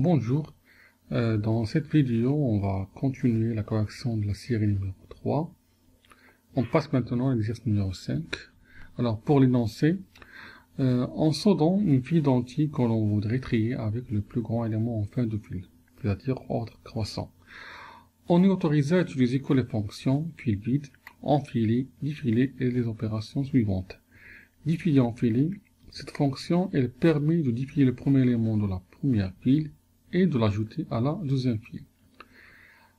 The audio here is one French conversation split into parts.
Bonjour, dans cette vidéo on va continuer la correction de la série numéro 3. On passe maintenant à l'exercice numéro 5. Alors pour l'énoncé, en sondant une file d'entiers que l'on voudrait trier avec le plus grand élément en fin de file, c'est-à-dire ordre croissant. On est autorisé à utiliser que les fonctions fil vide, enfiler, défiler et les opérations suivantes. Défiler, enfiler, cette fonction elle permet de défiler le premier élément de la première file et de l'ajouter à la deuxième file.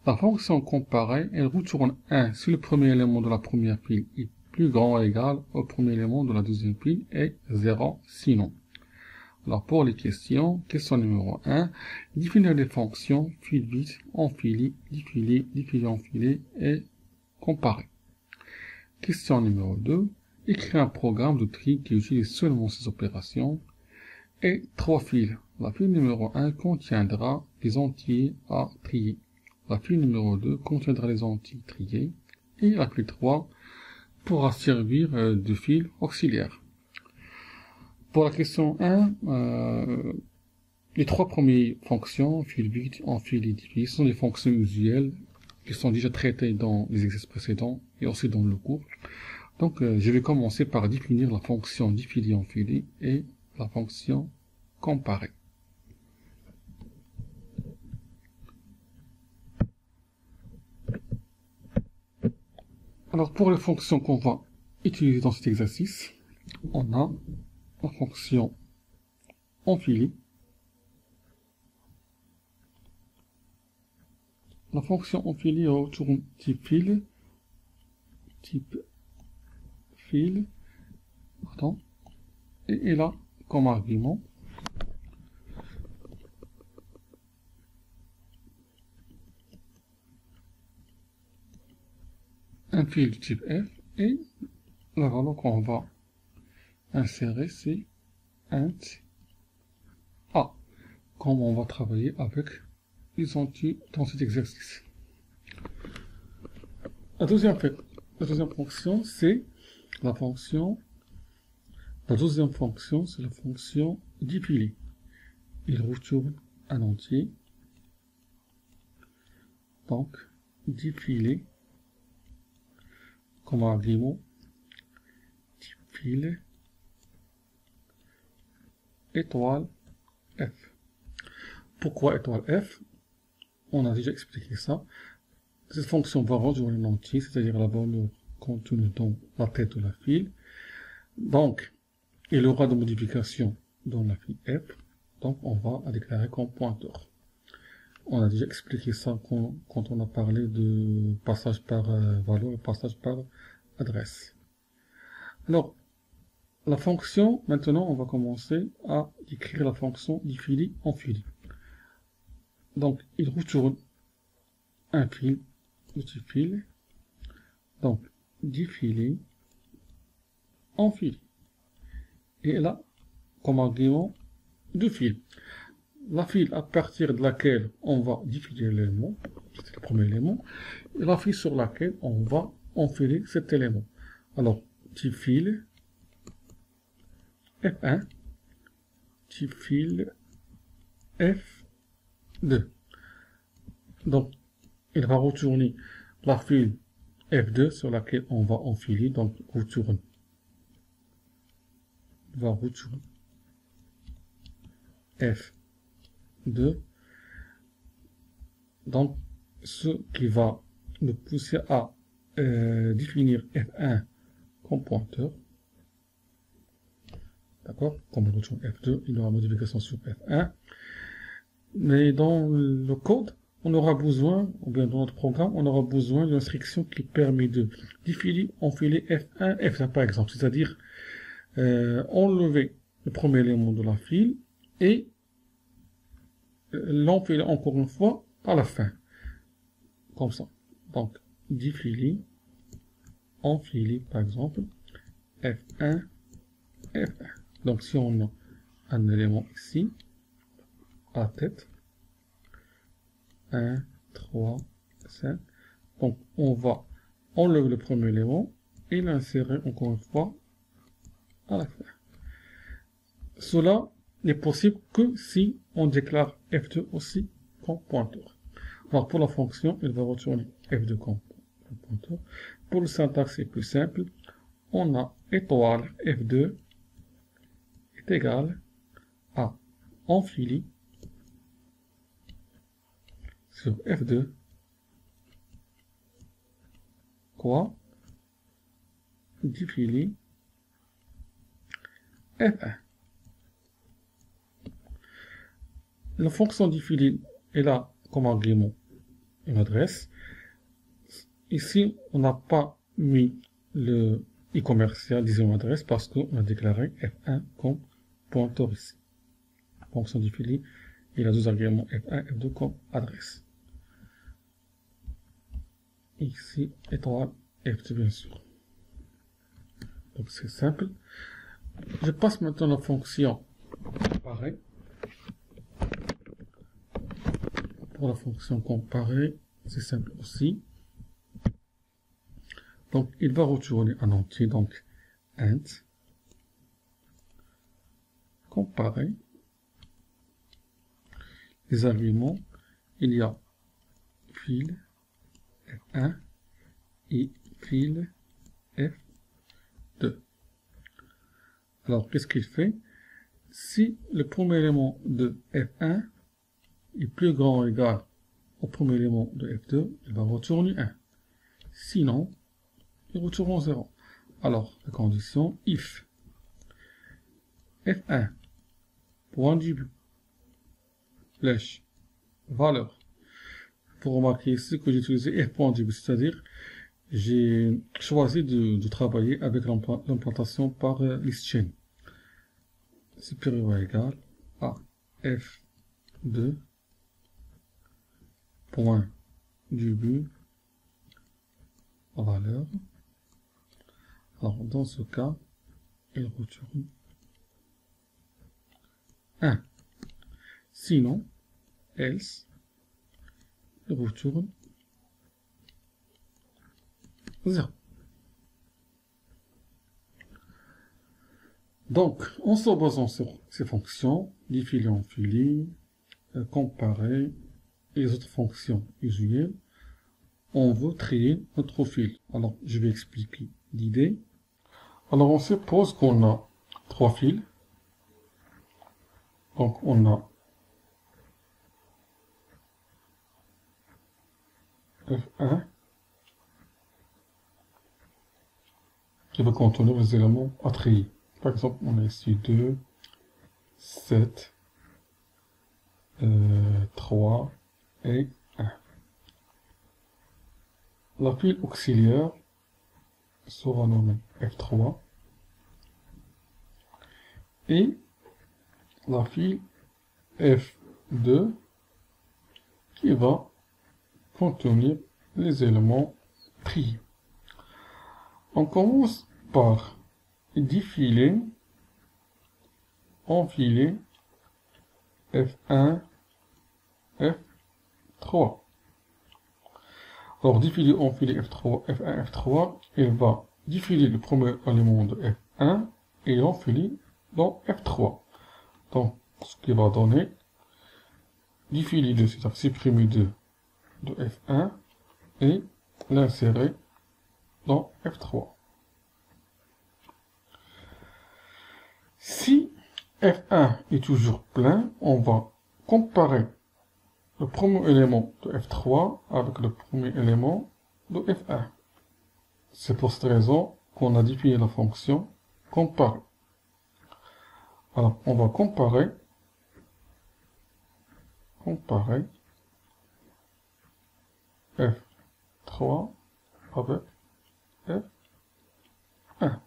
La fonction comparer, elle retourne 1 si le premier élément de la première file est plus grand ou égal au premier élément de la deuxième file et 0 sinon. Alors pour les questions, question numéro 1, définir les fonctions fil vide, enfiler, défiler, défiler, enfiler et comparer. Question numéro 2, écrire un programme de tri qui utilise seulement ces opérations et 3 fils. La file numéro 1 contiendra les entiers à trier. La file numéro 2 contiendra les entiers triés. Et la file 3 pourra servir de fil auxiliaire. Pour la question 1, les 3 premières fonctions, fil vide, enfiler et défiler, sont des fonctions usuelles qui sont déjà traitées dans les exercices précédents et aussi dans le cours. Donc je vais commencer par définir la fonction défiler, enfiler et la fonction comparer. Alors pour les fonctions qu'on va utiliser dans cet exercice, on a la fonction enfiler. La fonction enfiler retourne type fil, et elle a comme argument un fil de type F et la valeur qu'on va insérer c'est int A, comme on va travailler avec les entiers dans cet exercice. La deuxième fonction c'est la fonction défiler. Il retourne un entier, donc défiler comme argument défiler étoile F. Pourquoi étoile F? On a déjà expliqué ça. Cette fonction va retourner un entier, c'est-à-dire la valeur contenue dans la tête de la file. Donc, il y aura de modifications dans la file F. Donc, on va la déclarer comme pointeur. On a déjà expliqué ça quand on a parlé de passage par valeur et passage par adresse. Alors, la fonction, maintenant, on va commencer à écrire la fonction défiler, enfiler. Donc, il retourne un fil, petit fil. Donc, défiler, enfiler. Et là, comme argument, deux fils. La file à partir de laquelle on va défiler l'élément, c'est le premier élément, et la file sur laquelle on va enfiler cet élément. Alors, type fil F1, type fil F2. Donc, il va retourner la file F2 sur laquelle on va enfiler, donc retourne. Il va retourner F2. Donc, ce qui va nous pousser à définir F1 comme pointeur. D'accord? Comme on retourne F2, il y aura modification sur F1. Mais dans le code, on aura besoin, ou bien dans notre programme, on aura besoin d'une instruction qui permet de défiler, enfiler F1, F1 par exemple. C'est-à-dire enlever le premier élément de la file et l'enfiler encore une fois à la fin. Comme ça. Donc, défiler, enfiler par exemple, F1, F1. Donc, si on a un élément ici, à la tête, 1, 3, 5. Donc, on va enlever le premier élément et l'insérer encore une fois à la fin. Cela n'est possible que si on déclare f2 aussi comme pointeur. Alors pour la fonction, il va retourner f2 comme pointeur. Pour le syntaxe, c'est plus simple. On a étoile f2 est égal à amphilie sur f2 quoi diffili f1. La fonction diffili est là comme argument une adresse. Ici, on n'a pas mis le e-commercial, disons adresse, parce qu'on a déclaré f1 comme pointeur ici. La fonction diffili, il a deux arguments f1 et f2 comme adresse. Ici, étoile f2 bien sûr. Donc c'est simple. Je passe maintenant la fonction comparer. Pour la fonction comparer, c'est simple aussi. Donc il va retourner un entier, donc int comparer. Les arguments, il y a fil f1 et fil f2. Alors qu'est-ce qu'il fait? Si le premier élément de f1 est plus grand ou égal au premier élément de f2, il va retourner 1. Sinon, il retourne 0. Alors, la condition if f1 point du but flèche valeur. Pour remarquer ici que j'ai utilisé f point du but, c'est-à-dire j'ai choisi de travailler avec l'implantation par list chain supérieur ou égal à f2 point du but valeur. Alors dans ce cas, il retourne 1. Sinon, else, il retourne 0. Donc, en se basant sur ces fonctions, diffili, amphilie, comparer et les autres fonctions usuelles, on veut trier notre fil. Alors, je vais expliquer l'idée. Alors, on suppose qu'on a 3 fils. Donc, on a F1 qui va contenir les éléments à trier. Par exemple, on a ici 2, 7, 3 et 1. La file auxiliaire sera nommée F3 et la file F2 qui va contenir les éléments triés. On commence par défiler, enfiler F1, F3. Alors, défiler, enfiler F3, F1, F3, il va défiler le premier élément de F1 et l'enfiler dans F3. Donc, ce qui va donner défiler 2, c'est-à-dire supprimer 2 de F1 et l'insérer dans F3. Si F1 est toujours plein, on va comparer le premier élément de F3 avec le premier élément de F1. C'est pour cette raison qu'on a défini la fonction comparer. Alors, on va comparer F3 avec F1.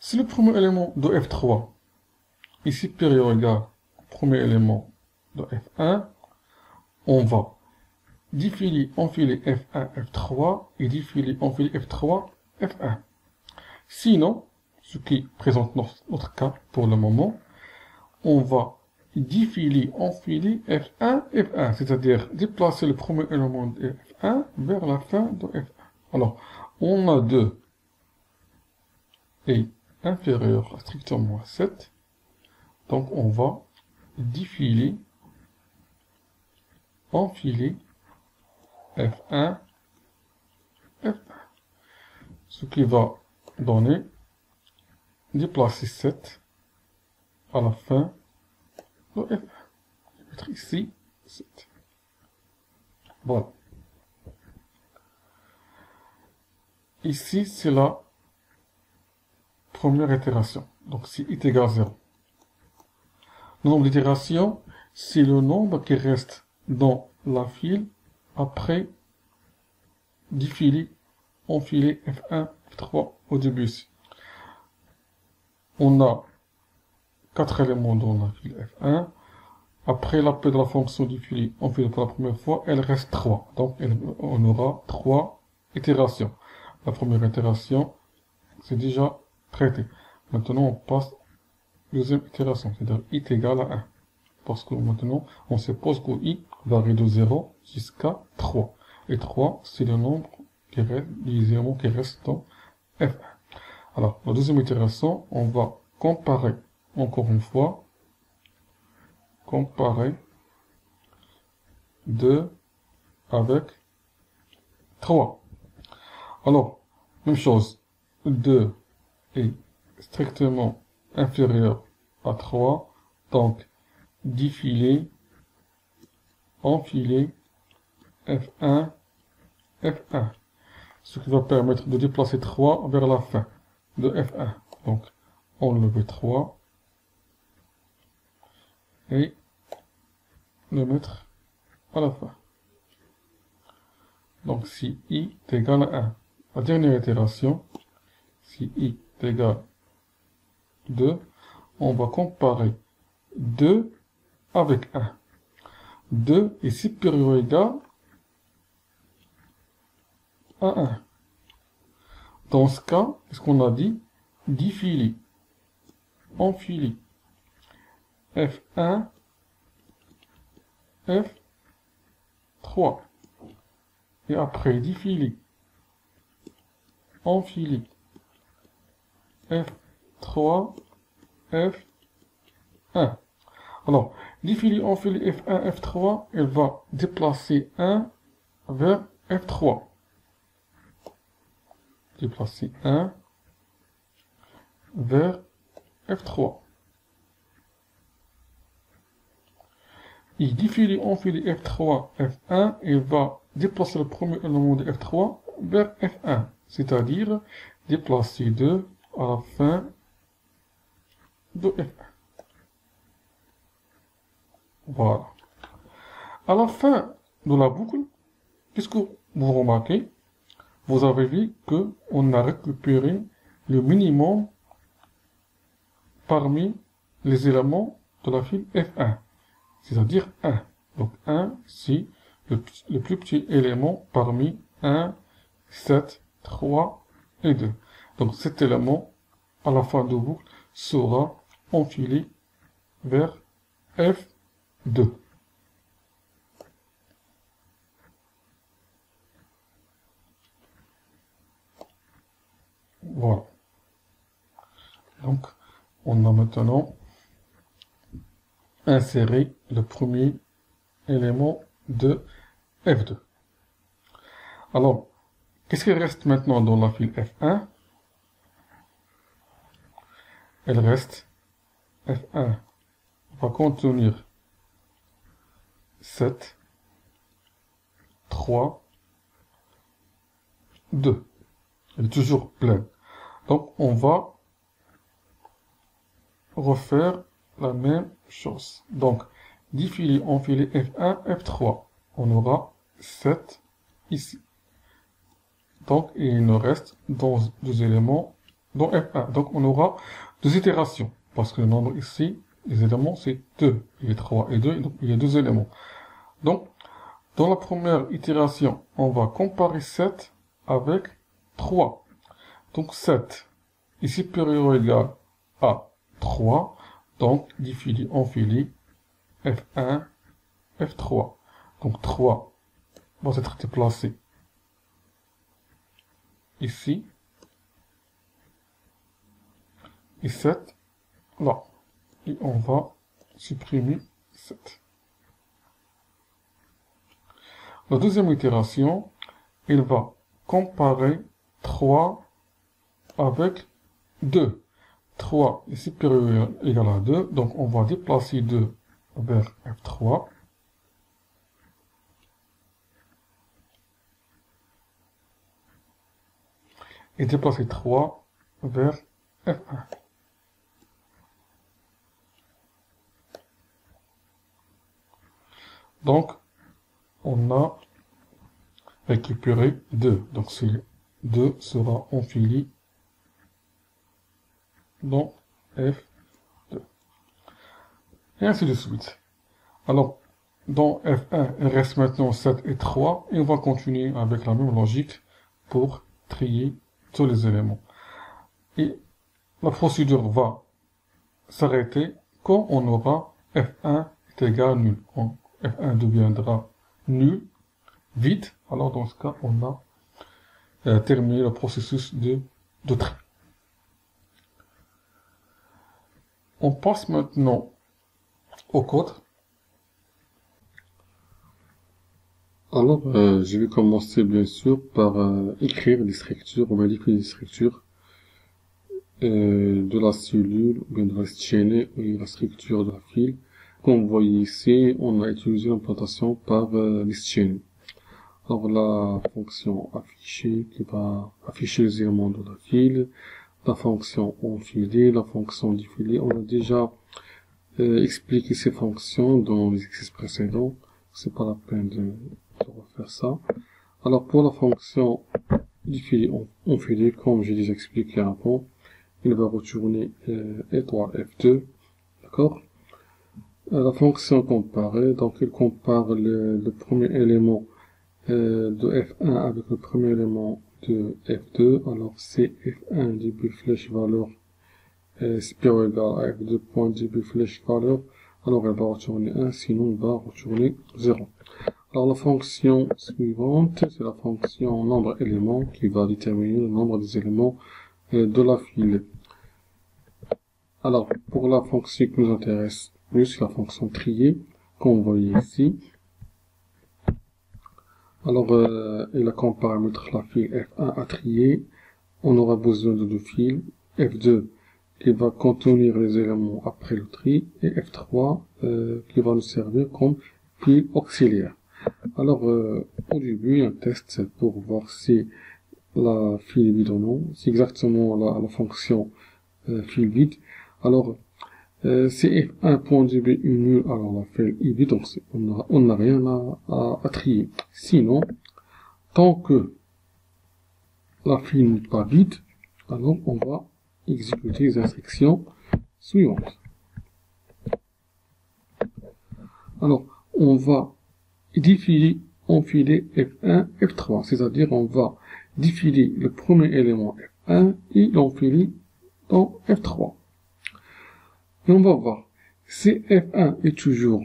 Si le premier élément de F3 est supérieur ou égal au premier élément de F1, on va défiler, enfiler F1, F3 et défiler, enfiler F3, F1. Sinon, ce qui présente notre cas pour le moment, on va défiler, enfiler F1, F1, c'est-à-dire déplacer le premier élément de F1 vers la fin de F1. Alors, on a 2 et inférieur à strictement 7, Donc on va défiler, enfiler F1, F1. Ce qui va donner déplacer 7 à la fin de F1. Je vais mettre ici 7. Voilà. Ici, c'est la première itération. Donc, si i est égal à 0. Le nombre d'itérations, c'est le nombre qui reste dans la file après défiler, enfiler F1, F3 au début ici. On a 4 éléments dans la file F1. Après l'appel de la fonction défiler, enfiler pour la première fois, elle reste 3. Donc, on aura 3 itérations. La première itération, c'est déjà traité. Maintenant, on passe à la deuxième itération, c'est-à-dire i est égal à 1. Parce que maintenant, on suppose que i varie de 0 jusqu'à 3. Et 3, c'est le nombre qui reste, les éléments qui restent dans F1. Alors, la deuxième itération, on va comparer, encore une fois, comparer 2 avec 3. Alors, même chose, 2 est strictement inférieur à 3, donc défiler, enfiler, F1, F1. Ce qui va permettre de déplacer 3 vers la fin de F1. Donc, enlever 3 et le mettre à la fin. Donc, si i est égal à 1, la dernière itération, si i est égal à 2, on va comparer 2 avec 1. 2 est supérieur ou égal à 1. Dans ce cas, qu'est-ce qu'on a dit? Défiler, enfiler, F1, F3. Et après, défiler, enfiler, F3, F1. Alors, défiler, enfiler, F1, F3, elle va déplacer 1 vers F3. Déplacer 1 vers F3. Et défiler, enfiler F3, F1, il va déplacer le premier élément de F3 vers F1, c'est-à-dire déplacer 2 à la fin de F1. Voilà. À la fin de la boucle, puisque vous remarquez, vous avez vu qu'on a récupéré le minimum parmi les éléments de la file F1, c'est-à-dire 1. Donc 1, c'est le plus petit élément parmi 1, 7, 3 et 2. Donc cet élément, à la fin de boucle, sera enfilé vers F2. Voilà. Donc, on a maintenant inséré le premier élément de F2. Alors, qu'est-ce qui reste maintenant dans la file F1? Elle reste F1 va contenir 7, 3, 2. Elle est toujours pleine. Donc, on va refaire la même chose. Donc, défiler, enfiler F1, F3. On aura 7 ici. Donc, il nous reste deux éléments dans F1. Donc, on aura deux itérations. Parce que le nombre ici, les éléments, c'est 2. Il y a 3 et 2, donc il y a deux éléments. Donc, dans la première itération, on va comparer 7 avec 3. Donc, 7 est supérieur ou égal à 3. Donc, défiler, enfiler, F1, F3. Donc, 3 va être déplacé ici. Et 7 là. et on va supprimer 7. La deuxième itération, il va comparer 3 avec 2. 3 est supérieur ou égal à 2, donc on va déplacer 2 vers F3. Et déplacer 3 vers F1. Donc, on a récupéré 2. Donc, ce 2 sera enfilé dans F2. Et ainsi de suite. Alors, dans F1, il reste maintenant 7 et 3. Et on va continuer avec la même logique pour trier tous les éléments. Et la procédure va s'arrêter quand on aura F1 est égal à nul. Donc, F1 deviendra nul, vide. Alors, dans ce cas, on a terminé le processus de tri. On passe maintenant au code. Alors, je vais commencer bien sûr par écrire les structures, ou modifier les structures de la cellule, ou bien de la chaîne, ou la structure de la file. Comme vous voyez ici, on a utilisé l'implantation par list chain. Alors, la fonction affichée qui va afficher les éléments de la file, la fonction enfilée, la fonction défilée. On a déjà expliqué ces fonctions dans les exercices précédents. C'est pas la peine de refaire ça. Alors, pour la fonction défilée enfilée, comme j'ai déjà expliqué avant, il va retourner étoile F2, d'accord. La fonction comparée, donc il compare le premier élément de F1 avec le premier élément de F2. Alors, c'est F1 début flèche valeur supérieur ou égal à F2 point début flèche valeur. Alors, elle va retourner 1, sinon elle va retourner 0. Alors, la fonction suivante, c'est la fonction nombre éléments qui va déterminer le nombre des éléments de la file. Alors, pour la fonction qui nous intéresse plus, la fonction trier, comme vous voyez ici. Alors, il a comme paramètre la file F1 à trier. On aura besoin de deux files. F2 qui va contenir les éléments après le tri et F3 qui va nous servir comme file auxiliaire. Alors, au début, un test, c'est pour voir si la file est vide ou non. C'est exactement la fonction file vide. Alors, si F1.db est nul, alors la file est vide, donc on n'a rien à trier. Sinon, tant que la file n'est pas vide, alors on va exécuter les instructions suivantes. Alors, on va enfiler F1, F3, c'est-à-dire on va défiler le premier élément F1 et l'enfiler dans F3. Et on va voir, si F1 est toujours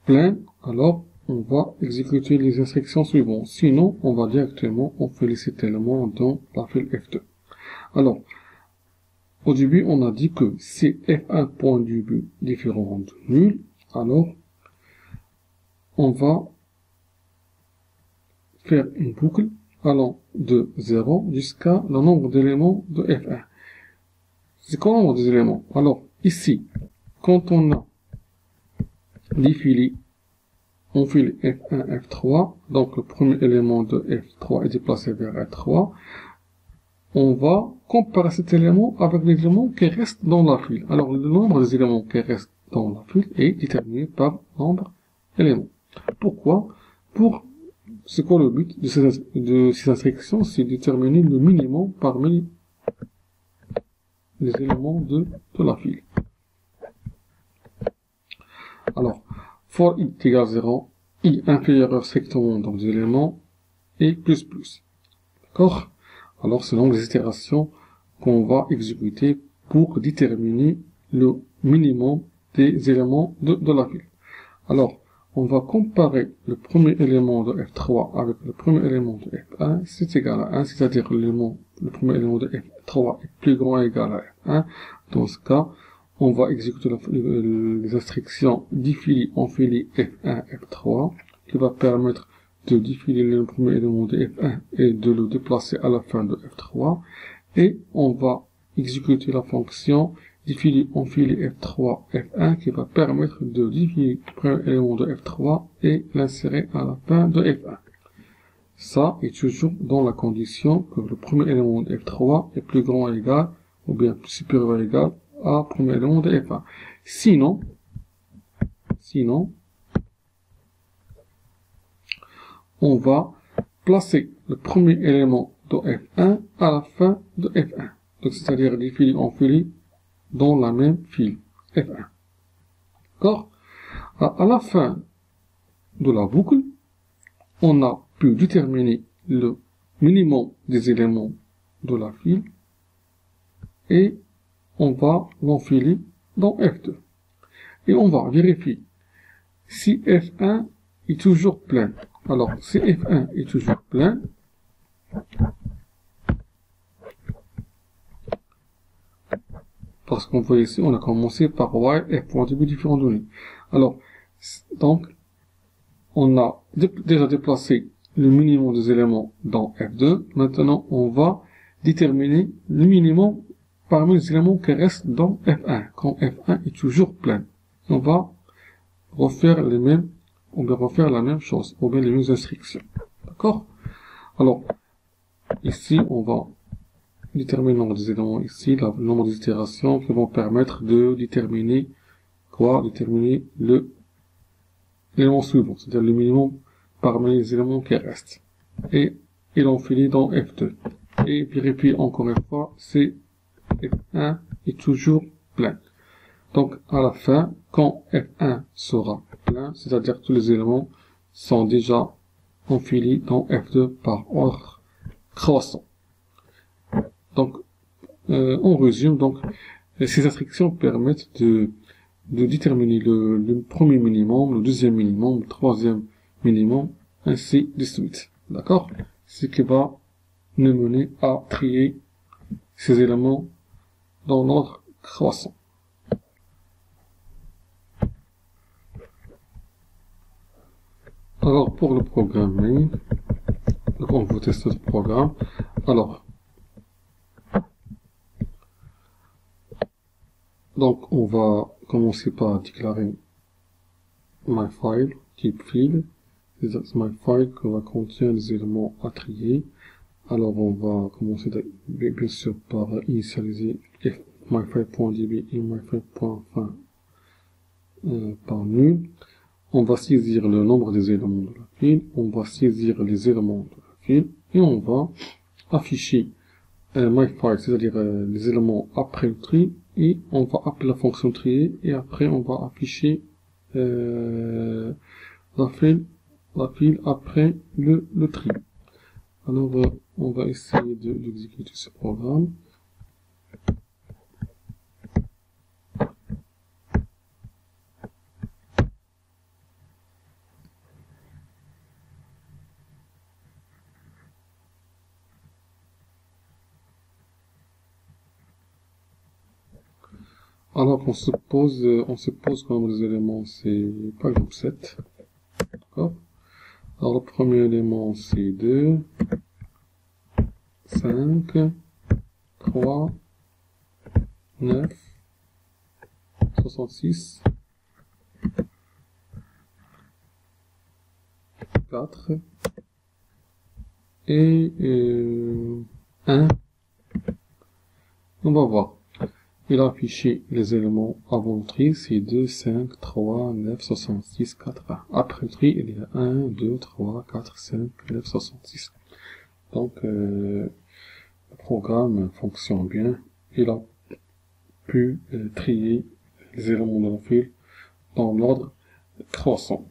plein, alors on va exécuter les instructions suivantes. Sinon, on va directement enfiler cet élément dans la file F2. Alors, au début, on a dit que si F1.db différent de nul, alors on va faire une boucle allant de 0 jusqu'à le nombre d'éléments de F1. C'est quoi le nombre des éléments? Alors, ici, quand on a défilé, on file F1, F3, donc le premier élément de F3 est déplacé vers F3, on va comparer cet élément avec les éléments qui restent dans la file. Alors, le nombre des éléments qui restent dans la file est déterminé par nombre d'éléments. Pourquoi? C'est quoi le but de ces instructions? C'est de déterminer le minimum parmi les éléments de la file. Alors, for i égale 0, i inférieur strictement donc des éléments, et plus plus. D'accord? Alors, c'est donc les itérations qu'on va exécuter pour déterminer le minimum des éléments de la file. Alors, on va comparer le premier élément de F3 avec le premier élément de F1, c'est égal à 1, c'est-à-dire le premier élément de F3 est plus grand ou égal à F1. Dans ce cas, on va exécuter les instructions diffiler, enfiler F1, F3, qui va permettre de défiler le premier élément de F1 et de le déplacer à la fin de F3. Et on va exécuter la fonction défiler, enfiler F3, F1, qui va permettre de défiler le premier élément de F3 et l'insérer à la fin de F1. Ça est toujours dans la condition que le premier élément de F3 est plus grand ou égal, ou bien plus supérieur ou égal à premier élément de F1. Sinon, on va placer le premier élément de F1 à la fin de F1. Donc, c'est-à-dire défiler, enfiler dans la même file, F1. D'accord? À la fin de la boucle, on a pu déterminer le minimum des éléments de la file et on va l'enfiler dans F2. Et on va vérifier si F1 est toujours plein. Alors, si F1 est toujours plein, parce qu'on voit ici, on a commencé par while f.db différents données. Alors, donc, on a déjà déplacé le minimum des éléments dans F2. Maintenant, on va déterminer le minimum parmi les éléments qui restent dans F1, quand F1 est toujours plein. On va refaire les mêmes, on va refaire la même chose, ou bien les mêmes instructions. D'accord? Alors, ici, on va déterminer le nombre des éléments ici, le nombre des itérations qui vont permettre de déterminer quoi? Déterminer l'élément suivant, c'est-à-dire le minimum parmi les éléments qui restent. Et l'enfiler dans F2. Et vérifier encore une fois si F1 est toujours plein. Donc, à la fin, quand F1 sera plein, c'est-à-dire que tous les éléments sont déjà enfilés dans F2 par ordre croissant. Donc, on résume. Donc, ces instructions permettent de déterminer le premier minimum, le deuxième minimum, le troisième minimum, ainsi de suite. D'accord? Ce qui va nous mener à trier ces éléments dans l'ordre croissant. Alors, pour le programming, donc on va tester ce programme. Alors, donc on va commencer par déclarer myFile, type file. C'est myFile qui va contenir les éléments à trier. Alors, on va commencer bien sûr par initialiser myFile.db et myFile.fin par nul. On va saisir le nombre des éléments de la file, on va saisir les éléments de la file, et on va afficher myFile, c'est-à-dire les éléments après le tri, et on va appeler la fonction trier, et après on va afficher la file après le tri. Alors, on va essayer d'exécuter ce programme. Alors, on se pose comme les éléments, c'est par exemple 7. D'accord? Alors, le premier élément, c'est 2, 5, 3, 9, 66, 4, et 1. On va voir. Il a affiché les éléments avant le tri, c'est 2, 5, 3, 9, 66, 4, 1. Après le tri, il y a 1, 2, 3, 4, 5, 9, 66. Donc, le programme fonctionne bien. Il a pu trier les éléments de la file dans l'ordre croissant.